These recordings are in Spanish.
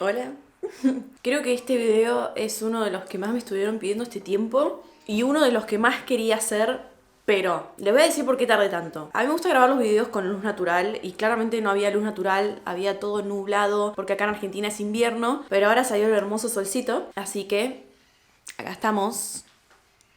Hola. Creo que este video es uno de los que más me estuvieron pidiendo este tiempo y uno de los que más quería hacer, pero les voy a decir por qué tardé tanto. A mí me gusta grabar los videos con luz natural y claramente no había luz natural, había todo nublado porque acá en Argentina es invierno, pero ahora salió el hermoso solcito, así que acá estamos.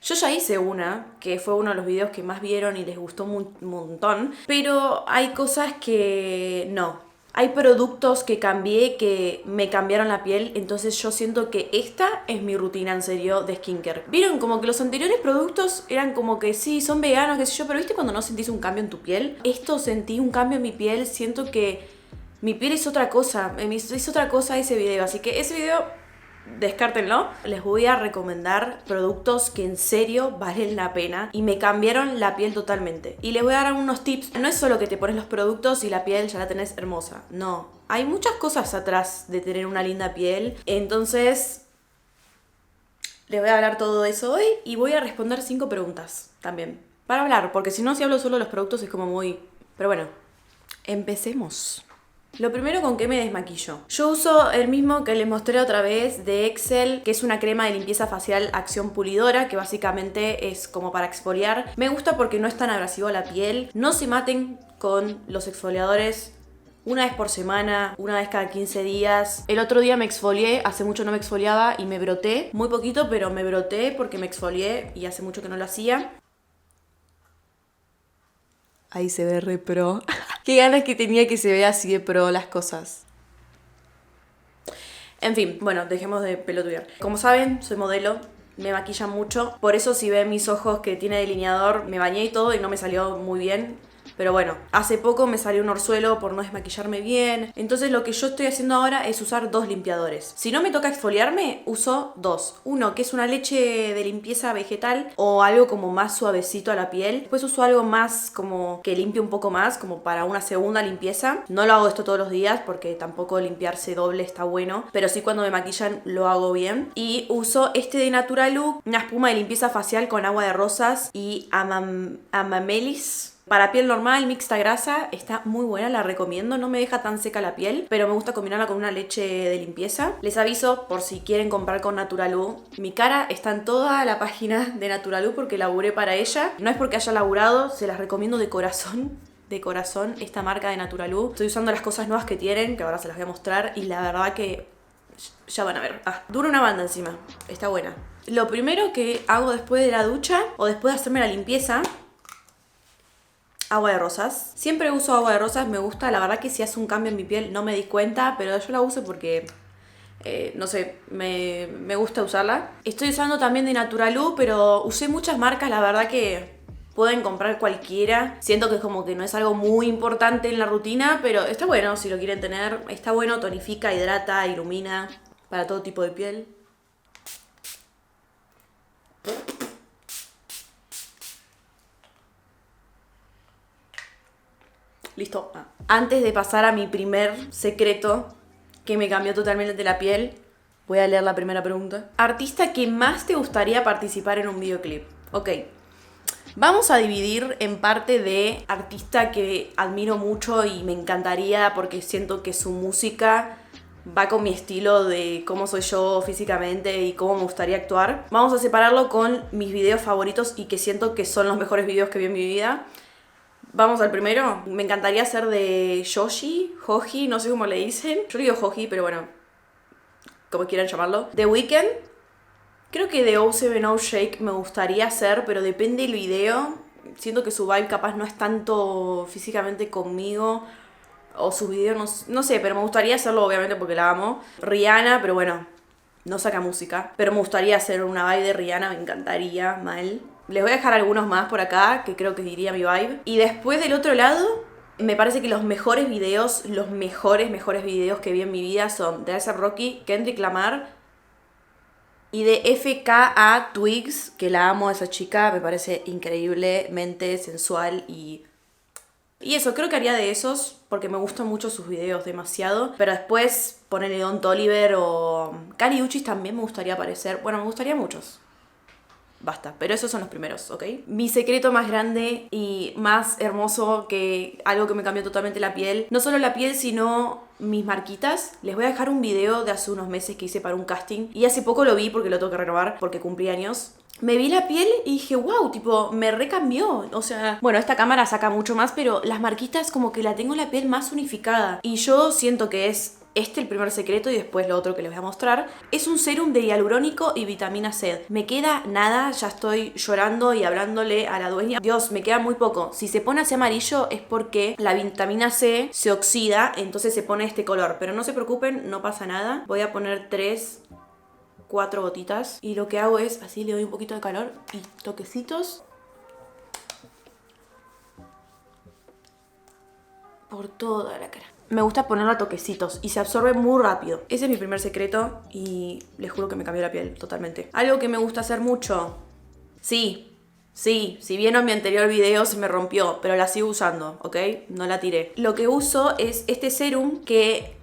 Yo ya hice una, que fue uno de los videos que más vieron y les gustó un montón, pero hay cosas que no. Hay productos que cambié que me cambiaron la piel, entonces yo siento que esta es mi rutina en serio de skincare. Vieron como que los anteriores productos eran como que sí, son veganos, qué sé yo, pero viste cuando no sentís un cambio en tu piel. Esto sentí un cambio en mi piel, siento que mi piel es otra cosa, es otra cosa ese video, así que ese video descártenlo. Les voy a recomendar productos que en serio valen la pena y me cambiaron la piel totalmente. Y les voy a dar unos tips. No es solo que te pones los productos y la piel ya la tenés hermosa. No. Hay muchas cosas atrás de tener una linda piel. Entonces, les voy a hablar todo eso hoy y voy a responder 5 preguntas también. Para hablar, porque si no, si hablo solo de los productos es como muy... Pero bueno, empecemos. Lo primero, ¿con qué me desmaquillo? Yo uso el mismo que les mostré otra vez de Excel, que es una crema de limpieza facial acción pulidora, que básicamente es como para exfoliar. Me gusta porque no es tan abrasivo a la piel. No se maten con los exfoliadores. Una vez por semana, una vez cada 15 días. El otro día me exfolié, hace mucho no me exfoliaba y me broté. Muy poquito, pero me broté porque me exfolié y hace mucho que no lo hacía. Ahí se ve re pro. Qué ganas que tenía que se vea así de pro las cosas. En fin, bueno, dejemos de pelotudear. Como saben, soy modelo, me maquillan mucho. Por eso si ven mis ojos que tiene delineador, me bañé y todo y no me salió muy bien. Pero bueno, hace poco me salió un orzuelo por no desmaquillarme bien. Entonces lo que yo estoy haciendo ahora es usar 2 limpiadores. Si no me toca exfoliarme, uso 2. Uno que es una leche de limpieza vegetal o algo como más suavecito a la piel. Después uso algo más como que limpie un poco más, como para una segunda limpieza. No lo hago esto todos los días porque tampoco limpiarse doble está bueno. Pero sí cuando me maquillan lo hago bien. Y uso este de Naturalook, una espuma de limpieza facial con agua de rosas y amamelis. Para piel normal, mixta grasa, está muy buena, la recomiendo. No me deja tan seca la piel, pero me gusta combinarla con una leche de limpieza. Les aviso, por si quieren comprar con Naturalú, mi cara está en toda la página de Naturalú porque laburé para ella. No es porque haya laburado, se las recomiendo de corazón. De corazón, esta marca de Naturalú. Estoy usando las cosas nuevas que tienen, que ahora se las voy a mostrar. Y la verdad que ya van a ver. Dura una banda encima, está buena. Lo primero que hago después de la ducha o después de hacerme la limpieza... Agua de rosas. Siempre uso agua de rosas, me gusta. La verdad que si hace un cambio en mi piel no me di cuenta, pero yo la uso porque, no sé, me gusta usarla. Estoy usando también de Naturalú, pero usé muchas marcas, la verdad que pueden comprar cualquiera. Siento que es como que no es algo muy importante en la rutina, pero está bueno si lo quieren tener. Está bueno, tonifica, hidrata, ilumina para todo tipo de piel. Listo. Antes de pasar a mi primer secreto que me cambió totalmente la piel, voy a leer la primera pregunta. Artista que más te gustaría participar en un videoclip. Ok. Vamos a dividir en parte de artista que admiro mucho y me encantaría porque siento que su música va con mi estilo de cómo soy yo físicamente y cómo me gustaría actuar. Vamos a separarlo con mis videos favoritos y que siento que son los mejores videos que vi en mi vida. Vamos al primero. Me encantaría ser de Joji, no sé cómo le dicen. Yo le digo Joji, pero bueno, como quieran llamarlo. The Weeknd. Creo que de O7O Shake me gustaría ser, pero depende del video. Siento que su vibe capaz no es tanto físicamente conmigo. O sus videos, no sé, pero me gustaría hacerlo obviamente porque la amo. Rihanna, pero bueno, no saca música. Pero me gustaría hacer una vibe de Rihanna, me encantaría, mal. Les voy a dejar algunos más por acá, que creo que diría mi vibe. Y después del otro lado, me parece que los mejores videos, los mejores videos que vi en mi vida son de A$AP Rocky, Kendrick Lamar y de FKA Twigs, que la amo a esa chica, me parece increíblemente sensual y eso, creo que haría de esos, porque me gustan mucho sus videos, demasiado. Pero después, ponerle Don Toliver o Kali Uchis también me gustaría aparecer. Bueno, me gustaría muchos. basta. Pero esos son los primeros, ¿ok? Mi secreto más grande y más hermoso, que algo que me cambió totalmente la piel, no solo la piel, sino mis marquitas. Les voy a dejar un video de hace unos meses que hice para un casting y hace poco lo vi porque lo tengo que renovar porque cumplí años. Me vi la piel y dije, wow, tipo, me recambió. O sea, bueno, esta cámara saca mucho más, pero las marquitas como que la tengo la piel más unificada. Y yo siento que es el primer secreto y después lo otro que les voy a mostrar. Es un serum de hialurónico y vitamina C. Me queda nada, ya estoy llorando y hablándole a la dueña. Dios, me queda muy poco. Si se pone así amarillo es porque la vitamina C se oxida, entonces se pone este color. Pero no se preocupen, no pasa nada. Voy a poner 4 gotitas y lo que hago es así, le doy un poquito de calor y toquecitos por toda la cara. Me gusta ponerlo a toquecitos y se absorbe muy rápido. Ese es mi primer secreto y les juro que me cambió la piel totalmente. Algo que me gusta hacer mucho. Sí, si vieron mi anterior video se me rompió, pero la sigo usando, ¿ok? No la tiré. Lo que uso es este serum que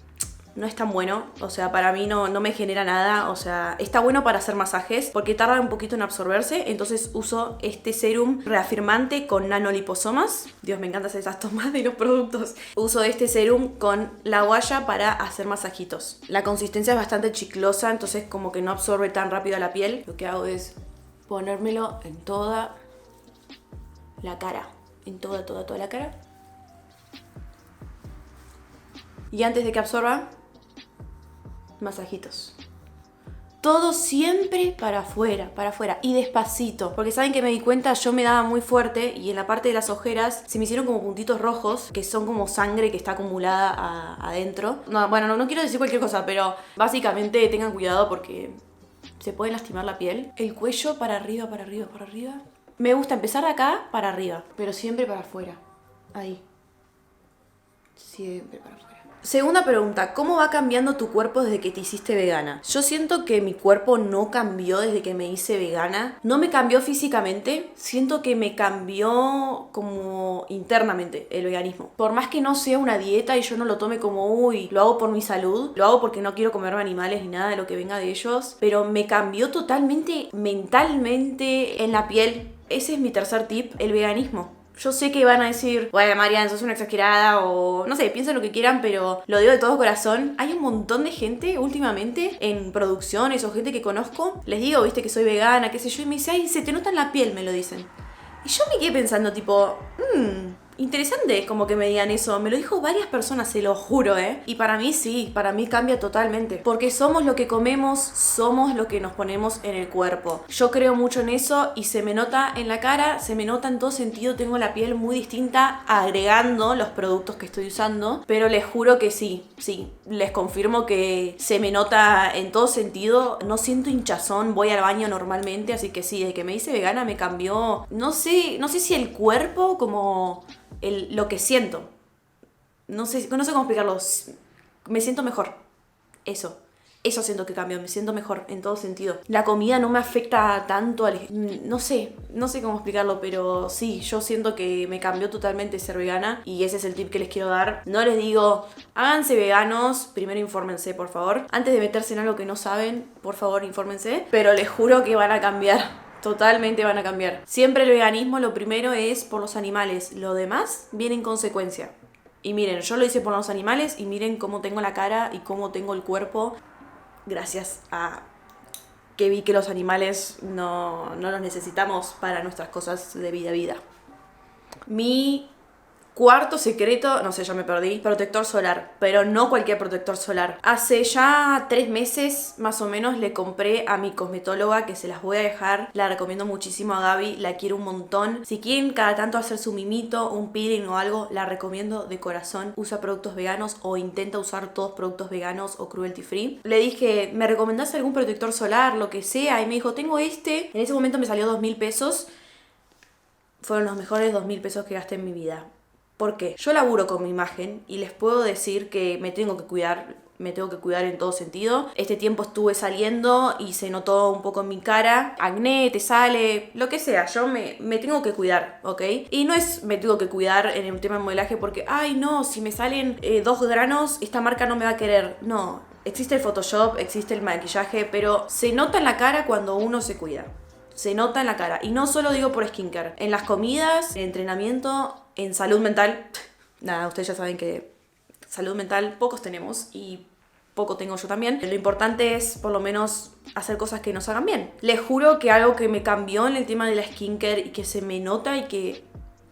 no es tan bueno, o sea, para mí no me genera nada, o sea, está bueno para hacer masajes porque tarda un poquito en absorberse, entonces uso este serum reafirmante con nanoliposomas. Dios, me encanta hacer esas tomas de los productos. Uso este serum con la guaya para hacer masajitos. La consistencia es bastante chiclosa, entonces como que no absorbe tan rápido a la piel. Lo que hago es ponérmelo en toda la cara, en toda la cara. Y antes de que absorba, masajitos. Todo siempre para afuera y despacito, porque saben que me di cuenta, yo me daba muy fuerte y en la parte de las ojeras se me hicieron como puntitos rojos que son como sangre que está acumulada adentro. No, bueno, no quiero decir cualquier cosa, pero básicamente tengan cuidado porque se puede lastimar la piel. El cuello para arriba. Me gusta empezar de acá para arriba, pero siempre para afuera. Ahí. Siempre para afuera. Segunda pregunta, ¿cómo va cambiando tu cuerpo desde que te hiciste vegana? Yo siento que mi cuerpo no cambió desde que me hice vegana. No me cambió físicamente, siento que me cambió como internamente el veganismo. Por más que no sea una dieta y yo no lo tome como, uy, lo hago por mi salud, lo hago porque no quiero comerme animales ni nada de lo que venga de ellos, pero me cambió totalmente mentalmente, en la piel. Ese es mi tercer tip, el veganismo. Yo sé que van a decir, bueno, Marian, sos una exagerada, o no sé, piensen lo que quieran, pero lo digo de todo corazón. Hay un montón de gente últimamente en producciones o gente que conozco, les digo, viste, que soy vegana, qué sé yo, y me dice, ay, se te nota en la piel, me lo dicen. Y yo me quedé pensando, tipo, interesante como que me digan eso. Me lo dijo varias personas, se lo juro, ¿eh? Y para mí sí, para mí cambia totalmente. Porque somos lo que comemos, somos lo que nos ponemos en el cuerpo. Yo creo mucho en eso y se me nota en la cara, se me nota en todo sentido. Tengo la piel muy distinta agregando los productos que estoy usando. Pero les juro que sí, les confirmo que se me nota en todo sentido. No siento hinchazón, voy al baño normalmente. Así que sí, desde que me hice vegana me cambió, no sé si el cuerpo como lo que siento. No sé cómo explicarlo. Me siento mejor. Eso siento que cambió. Me siento mejor en todo sentido. La comida no me afecta tanto. No sé cómo explicarlo, pero sí, yo siento que me cambió totalmente ser vegana. Y ese es el tip que les quiero dar. No les digo, háganse veganos. Primero infórmense, por favor. Antes de meterse en algo que no saben, por favor, infórmense. Pero les juro que van a cambiar. Totalmente van a cambiar. Siempre el veganismo lo primero es por los animales. Lo demás viene en consecuencia. Y miren, yo lo hice por los animales y miren cómo tengo la cara y cómo tengo el cuerpo. Gracias a que vi que los animales no los necesitamos para nuestras cosas de vida. Mi cuarto secreto, no sé, ya me perdí, protector solar, pero no cualquier protector solar. Hace ya 3 meses más o menos le compré a mi cosmetóloga, que se las voy a dejar, la recomiendo muchísimo a Gaby, la quiero un montón. Si quieren cada tanto hacer su mimito, un peeling o algo, la recomiendo de corazón. Usa productos veganos o intenta usar todos productos veganos o cruelty free. Le dije, ¿me recomendás algún protector solar, lo que sea? Y me dijo, tengo este. En ese momento me salió 2.000 pesos. Fueron los mejores 2.000 pesos que gasté en mi vida. Porque yo laburo con mi imagen y les puedo decir que me tengo que cuidar en todo sentido. Este tiempo estuve saliendo y se notó un poco en mi cara. Acné, te sale, lo que sea. Yo me tengo que cuidar, ¿ok? Y no es me tengo que cuidar en el tema de modelaje porque, ay no, si me salen 2 granos, esta marca no me va a querer. No, existe el Photoshop, existe el maquillaje, pero se nota en la cara cuando uno se cuida. Se nota en la cara. Y no solo digo por skincare. En las comidas, en entrenamiento, en salud mental. Nada, ustedes ya saben que salud mental pocos tenemos y poco tengo yo también. Lo importante es por lo menos hacer cosas que nos hagan bien. Les juro que algo que me cambió en el tema de la skincare y que se me nota y que,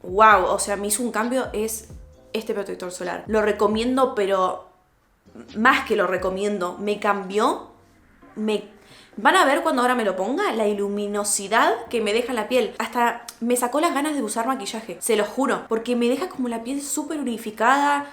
wow, o sea, me hizo un cambio es este protector solar. Lo recomiendo, pero más que lo recomiendo, me cambió. Van a ver cuando ahora me lo ponga la luminosidad que me deja en la piel. Hasta me sacó las ganas de usar maquillaje, se lo juro, porque me deja como la piel súper unificada.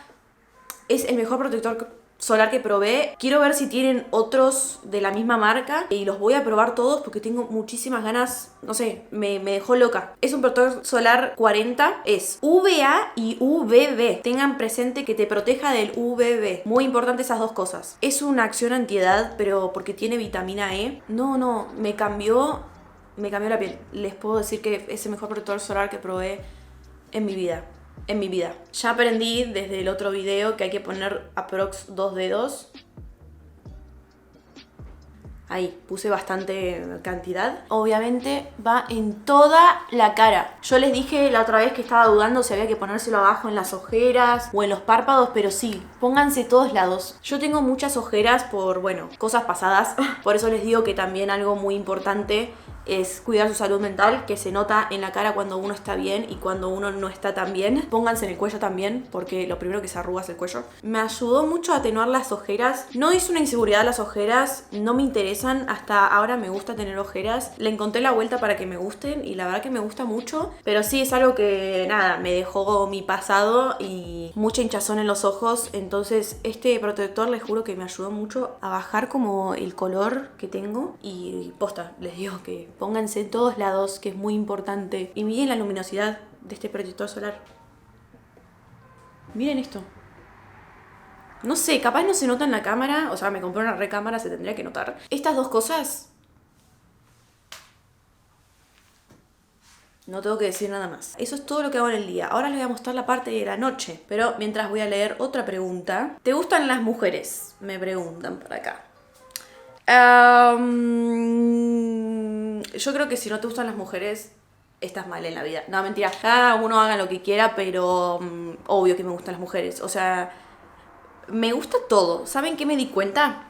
Es el mejor protector solar que probé. Quiero ver si tienen otros de la misma marca y los voy a probar todos porque tengo muchísimas ganas. No sé, me dejó loca. Es un protector solar 40, es UVA y UVB. Tengan presente que te proteja del UVB. Muy importante esas dos cosas. Es una acción antiedad, pero porque tiene vitamina E. No, me cambió la piel. Les puedo decir que es el mejor protector solar que probé en mi vida. Ya aprendí desde el otro video que hay que poner aprox 2 dedos. Ahí, puse bastante cantidad. Obviamente va en toda la cara. Yo les dije la otra vez que estaba dudando si había que ponérselo abajo en las ojeras o en los párpados, pero sí, pónganse todos lados. Yo tengo muchas ojeras por, cosas pasadas. Por eso les digo que también algo muy importante es cuidar su salud mental, que se nota en la cara cuando uno está bien y cuando uno no está tan bien. Pónganse en el cuello también, porque lo primero que se arruga es el cuello. Me ayudó mucho a atenuar las ojeras. No es una inseguridad las ojeras, no me interesan. Hasta ahora me gusta tener ojeras. Le encontré la vuelta para que me gusten y la verdad que me gusta mucho. Pero sí es algo que, nada, me dejó mi pasado y mucha hinchazón en los ojos. Entonces este protector les juro que me ayudó mucho a bajar como el color que tengo. Y posta, les digo que pónganse en todos lados, que es muy importante. Y miren la luminosidad de este protector solar. Miren esto. No sé, capaz no se nota en la cámara. O sea, me compré una recámara, se tendría que notar. Estas dos cosas, no tengo que decir nada más. Eso es todo lo que hago en el día. Ahora les voy a mostrar la parte de la noche. Pero mientras voy a leer otra pregunta. ¿Te gustan las mujeres? Me preguntan por acá. Yo creo que si no te gustan las mujeres, estás mal en la vida. No, mentira. Cada uno haga lo que quiera, pero obvio que me gustan las mujeres. O sea, me gusta todo. ¿Saben qué me di cuenta?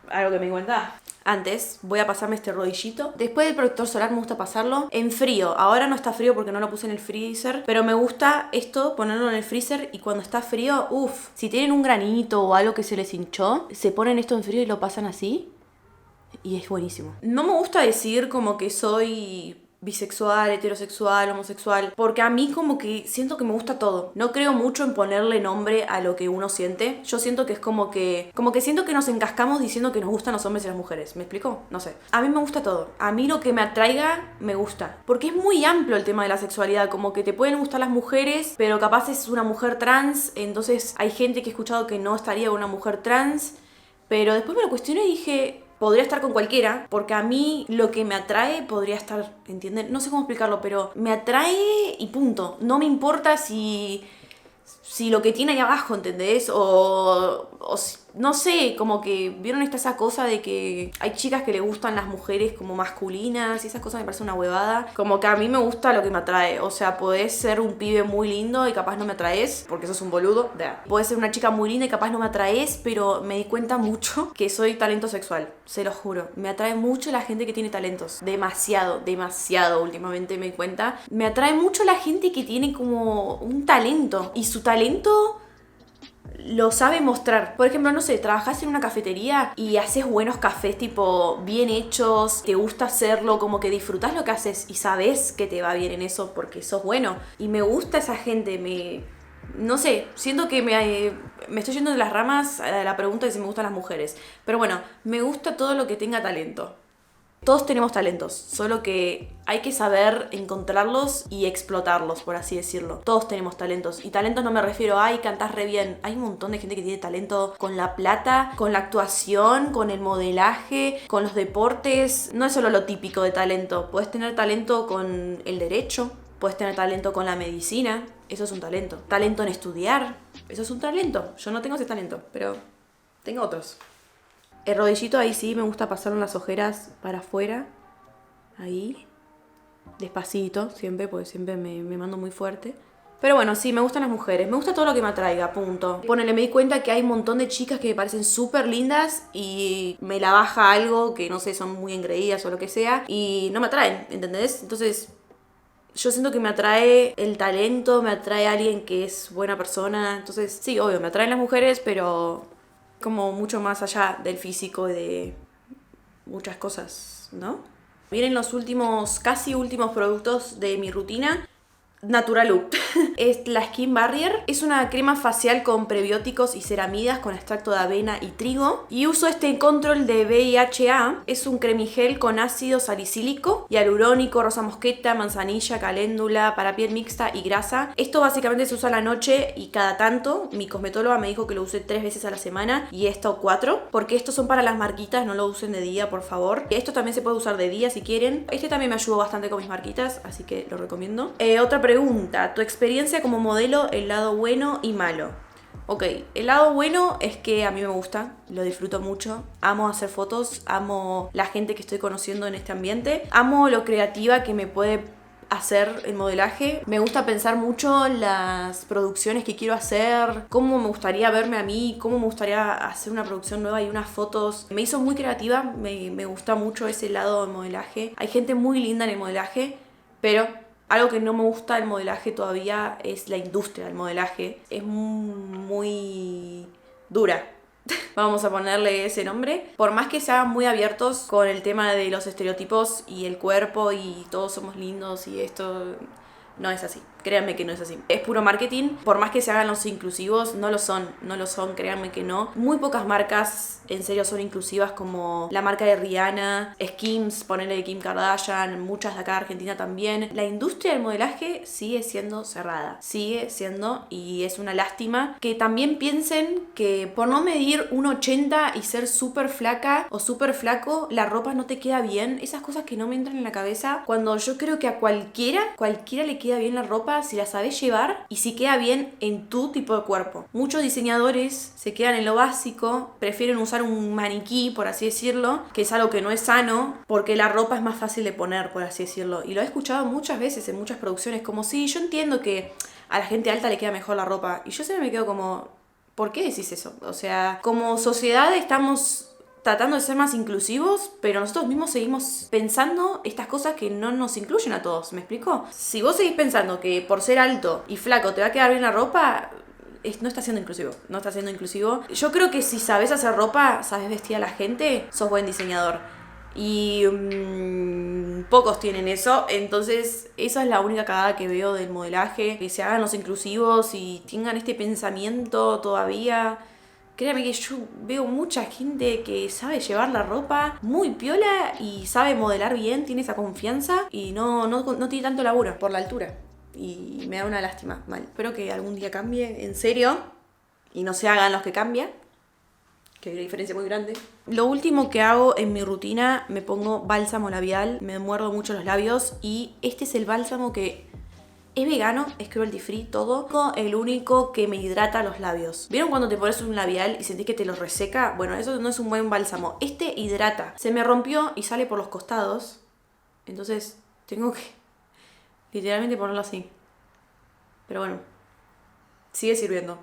Algo que me di cuenta. Antes voy a pasarme este rodillito. Después del protector solar me gusta pasarlo en frío. Ahora no está frío porque no lo puse en el freezer. Pero me gusta esto, ponerlo en el freezer. Y cuando está frío, si tienen un granito o algo que se les hinchó, se ponen esto en frío y lo pasan así. Y es buenísimo. No me gusta decir como que soy bisexual, heterosexual, homosexual, porque a mí como que siento que me gusta todo. No creo mucho en ponerle nombre a lo que uno siente. Yo siento que es como que siento que nos encascamos diciendo que nos gustan los hombres y las mujeres. ¿Me explico? No sé. A mí me gusta todo. A mí lo que me atraiga, me gusta. Porque es muy amplio el tema de la sexualidad. Como que te pueden gustar las mujeres, pero capaz es una mujer trans. Entonces hay gente que he escuchado que no estaría con una mujer trans. Pero después me lo cuestioné y dije, podría estar con cualquiera, porque a mí lo que me atrae podría estar, ¿entienden? No sé cómo explicarlo, pero me atrae y punto. No me importa si lo que tiene ahí abajo, ¿entendés? O no sé, como que vieron esa cosa de que hay chicas que le gustan las mujeres como masculinas y esas cosas me parece una huevada. Como que a mí me gusta lo que me atrae. O sea, podés ser un pibe muy lindo y capaz no me atraes porque sos un boludo. Podés ser una chica muy linda y capaz no me atraes, pero me di cuenta mucho que soy talento sexual. Se lo juro. Me atrae mucho la gente que tiene talentos. Demasiado últimamente me di cuenta. Me atrae mucho la gente que tiene como un talento. Y su talento lo sabe mostrar. Por ejemplo, no sé, trabajás en una cafetería y haces buenos cafés tipo bien hechos, te gusta hacerlo, como que disfrutás lo que haces y sabes que te va bien en eso porque sos bueno. Y me gusta esa gente, no sé, siento que me estoy yendo de las ramas a la pregunta de si me gustan las mujeres. Pero bueno, me gusta todo lo que tenga talento. Todos tenemos talentos, solo que hay que saber encontrarlos y explotarlos, por así decirlo. Todos tenemos talentos. Y talentos no me refiero a, cantás re bien. Hay un montón de gente que tiene talento con la plata, con la actuación, con el modelaje, con los deportes. No es solo lo típico de talento. Puedes tener talento con el derecho, puedes tener talento con la medicina. Eso es un talento. Talento en estudiar. Eso es un talento. Yo no tengo ese talento, pero tengo otros. El rodillito ahí sí me gusta pasarlo en las ojeras para afuera. Ahí. Despacito, siempre, porque siempre me mando muy fuerte. Pero bueno, sí, me gustan las mujeres. Me gusta todo lo que me atraiga, punto. Ponele, me di cuenta que hay un montón de chicas que me parecen súper lindas y me la baja algo que, no sé, son muy engreídas o lo que sea. Y no me atraen, ¿entendés? Entonces, yo siento que me atrae el talento, me atrae alguien que es buena persona. Entonces, sí, obvio, me atraen las mujeres, pero como mucho más allá del físico y de muchas cosas, ¿no? Vienen los casi últimos productos de mi rutina. Naturaloop. Es la Skin Barrier. Es una crema facial con prebióticos y ceramidas con extracto de avena y trigo. Y uso este control de VIH-A. Es un cremigel con ácido salicílico, hialurónico, rosa mosqueta, manzanilla, caléndula, para piel mixta y grasa. Esto básicamente se usa a la noche y cada tanto. Mi cosmetóloga me dijo que lo use 3 veces a la semana y esto 4. Porque estos son para las marquitas, no lo usen de día, por favor. Esto también se puede usar de día si quieren. Este también me ayudó bastante con mis marquitas, así que lo recomiendo. Otra pregunta, tu experiencia como modelo, el lado bueno y malo. Ok, el lado bueno es que a mí me gusta, lo disfruto mucho, amo hacer fotos, amo la gente que estoy conociendo en este ambiente, amo lo creativa que me puede hacer el modelaje, me gusta pensar mucho las producciones que quiero hacer, cómo me gustaría verme a mí, cómo me gustaría hacer una producción nueva y unas fotos. Me hizo muy creativa, me gusta mucho ese lado del modelaje. Hay gente muy linda en el modelaje, pero algo que no me gusta del modelaje todavía es la industria del modelaje. Es muy dura. Vamos a ponerle ese nombre. Por más que sean muy abiertos con el tema de los estereotipos y el cuerpo y todos somos lindos y esto, no es así. Créanme que no es así. Es puro marketing. Por más que se hagan los inclusivos, no lo son, créanme que no. Muy pocas marcas en serio son inclusivas, como la marca de Rihanna, Skims, ponele de Kim Kardashian, muchas de acá de Argentina también. La industria del modelaje sigue siendo cerrada. Sigue siendo, y es una lástima, que también piensen que por no medir 1,80 y ser súper flaca o súper flaco, la ropa no te queda bien. Esas cosas que no me entran en la cabeza, cuando yo creo que a cualquiera le queda bien la ropa si la sabes llevar y si queda bien en tu tipo de cuerpo. Muchos diseñadores se quedan en lo básico, prefieren usar un maniquí, por así decirlo, que es algo que no es sano, porque la ropa es más fácil de poner, por así decirlo. Y lo he escuchado muchas veces en muchas producciones, como sí, yo entiendo que a la gente alta le queda mejor la ropa. Y yo siempre me quedo como, ¿por qué decís eso? O sea, como sociedad estamos tratando de ser más inclusivos, pero nosotros mismos seguimos pensando estas cosas que no nos incluyen a todos, ¿me explico? Si vos seguís pensando que por ser alto y flaco te va a quedar bien la ropa, no está siendo inclusivo. Yo creo que si sabes hacer ropa, sabes vestir a la gente, sos buen diseñador. Y pocos tienen eso, entonces esa es la única cagada que veo del modelaje, que se hagan los inclusivos y tengan este pensamiento todavía. Créame que yo veo mucha gente que sabe llevar la ropa muy piola y sabe modelar bien, tiene esa confianza y no tiene tanto laburo por la altura. Y me da una lástima, mal. Espero que algún día cambie, en serio, y no se hagan los que cambian, que hay una diferencia muy grande. Lo último que hago en mi rutina, me pongo bálsamo labial, me muerdo mucho los labios y este es el bálsamo que es vegano, es cruelty free, todo. El único que me hidrata los labios. ¿Vieron cuando te pones un labial y sentís que te los reseca? Bueno, eso no es un buen bálsamo. Este hidrata. Se me rompió y sale por los costados. Entonces tengo que literalmente ponerlo así. Pero bueno, sigue sirviendo.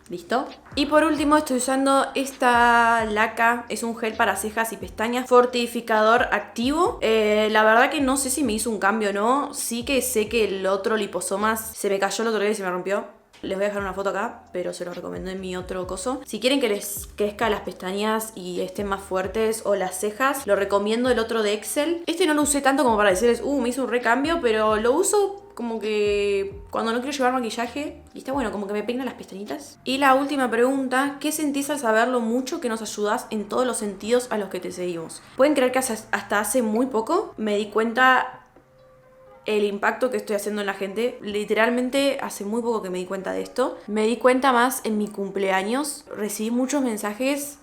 ¿Listo? Y por último estoy usando esta laca, es un gel para cejas y pestañas, fortificador activo. La verdad que no sé si me hizo un cambio o no, sí que sé que el otro liposomas se me cayó el otro día y se me rompió. Les voy a dejar una foto acá, pero se los recomiendo en mi otro coso. Si quieren que les crezca las pestañas y estén más fuertes o las cejas, lo recomiendo el otro de Excel. Este no lo usé tanto como para decirles, me hizo un recambio, pero lo uso como que cuando no quiero llevar maquillaje y está bueno, como que me peina las pestañitas. Y la última pregunta, ¿qué sentís al saber lo mucho que nos ayudás en todos los sentidos a los que te seguimos? Pueden creer que hasta hace muy poco me di cuenta el impacto que estoy haciendo en la gente. Literalmente hace muy poco que me di cuenta de esto. Me di cuenta más en mi cumpleaños. Recibí muchos mensajes,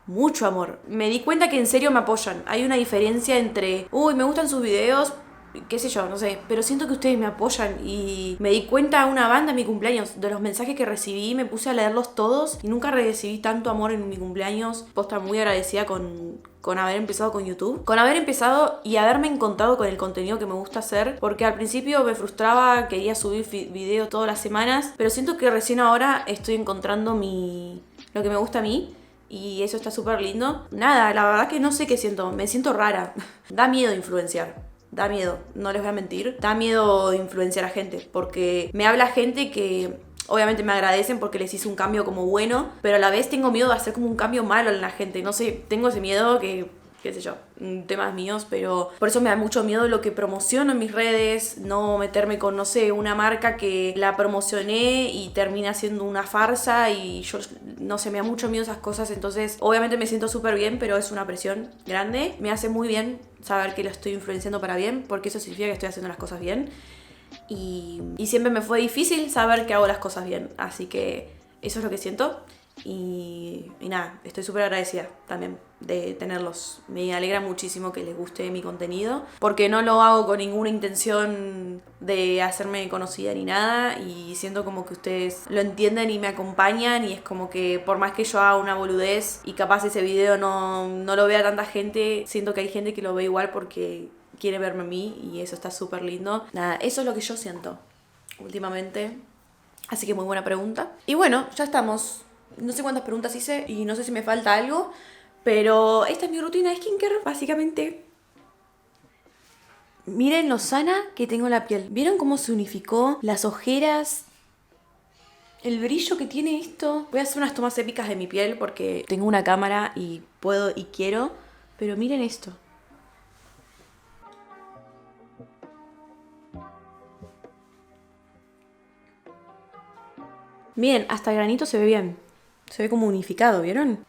mucho amor. Me di cuenta que en serio me apoyan. Hay una diferencia entre, me gustan sus videos, qué sé yo, no sé, pero siento que ustedes me apoyan y me di cuenta una banda en mi cumpleaños, de los mensajes que recibí, me puse a leerlos todos y nunca recibí tanto amor en mi cumpleaños. Posta muy agradecida con haber empezado con YouTube, con haber empezado y haberme encontrado con el contenido que me gusta hacer, porque al principio me frustraba, quería subir videos todas las semanas, pero siento que recién ahora estoy encontrando lo que me gusta a mí. Y eso está súper lindo. Nada, la verdad que no sé qué siento. Me siento rara. Da miedo influenciar. Da miedo, no les voy a mentir. Da miedo influenciar a gente. Porque me habla gente que obviamente me agradecen porque les hice un cambio como bueno. Pero a la vez tengo miedo de hacer como un cambio malo en la gente. No sé, tengo ese miedo que, qué sé yo, temas míos, pero por eso me da mucho miedo lo que promociono en mis redes, no meterme con, no sé, una marca que la promocioné y termina siendo una farsa y yo, no sé, me da mucho miedo esas cosas, entonces obviamente me siento súper bien, pero es una presión grande, me hace muy bien saber que lo estoy influenciando para bien, porque eso significa que estoy haciendo las cosas bien y siempre me fue difícil saber que hago las cosas bien, así que eso es lo que siento. Y nada, estoy súper agradecida también de tenerlos. Me alegra muchísimo que les guste mi contenido, porque no lo hago con ninguna intención de hacerme conocida ni nada, y siento como que ustedes lo entienden y me acompañan, y es como que por más que yo haga una boludez y capaz ese video no lo vea tanta gente, siento que hay gente que lo ve igual porque quiere verme a mí, y eso está súper lindo. Nada, eso es lo que yo siento últimamente. Así que muy buena pregunta. Y bueno, ya estamos. No sé cuántas preguntas hice y no sé si me falta algo, pero esta es mi rutina de skincare, básicamente. Miren lo sana que tengo la piel. ¿Vieron cómo se unificó las ojeras? El brillo que tiene esto. Voy a hacer unas tomas épicas de mi piel porque tengo una cámara y puedo y quiero, pero miren esto. Miren, hasta el granito se ve bien. Se ve como unificado, ¿vieron?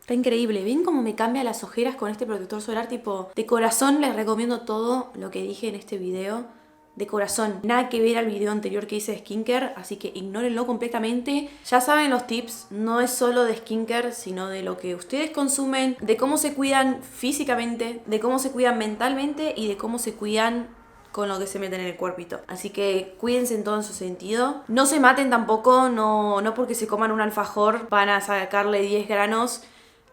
Está increíble. ¿Ven cómo me cambia las ojeras con este protector solar? Tipo, de corazón les recomiendo todo lo que dije en este video. De corazón. Nada que ver al video anterior que hice de skincare, así que ignórenlo completamente. Ya saben los tips, no es solo de skincare, sino de lo que ustedes consumen, de cómo se cuidan físicamente, de cómo se cuidan mentalmente y de cómo se cuidan con lo que se meten en el cuerpito. Así que cuídense en todo en su sentido. No se maten tampoco, no porque se coman un alfajor van a sacarle 10 granos.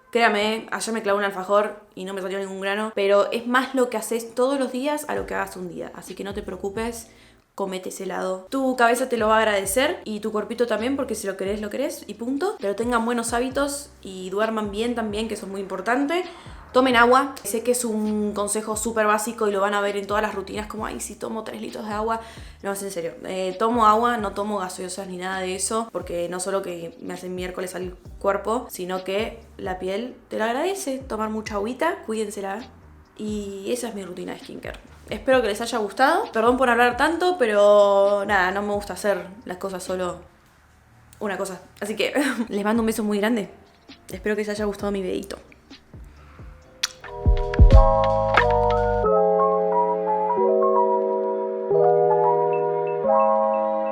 Créame, ayer me clavé un alfajor y no me salió ningún grano, pero es más lo que haces todos los días a lo que hagas un día. Así que no te preocupes, comete ese helado. Tu cabeza te lo va a agradecer y tu cuerpito también, porque si lo querés y punto. Pero tengan buenos hábitos y duerman bien también, que eso es muy importante. Tomen agua. Sé que es un consejo súper básico y lo van a ver en todas las rutinas, como, ay, si tomo 3 litros de agua. No, es en serio. Tomo agua, no tomo gaseosas ni nada de eso, porque no solo que me hacen miércoles al cuerpo, sino que la piel te lo agradece. Tomar mucha agüita, cuídensela. Y esa es mi rutina de skincare. Espero que les haya gustado. Perdón por hablar tanto, pero nada, no me gusta hacer las cosas solo una cosa. Así que les mando un beso muy grande. Espero que les haya gustado mi videito.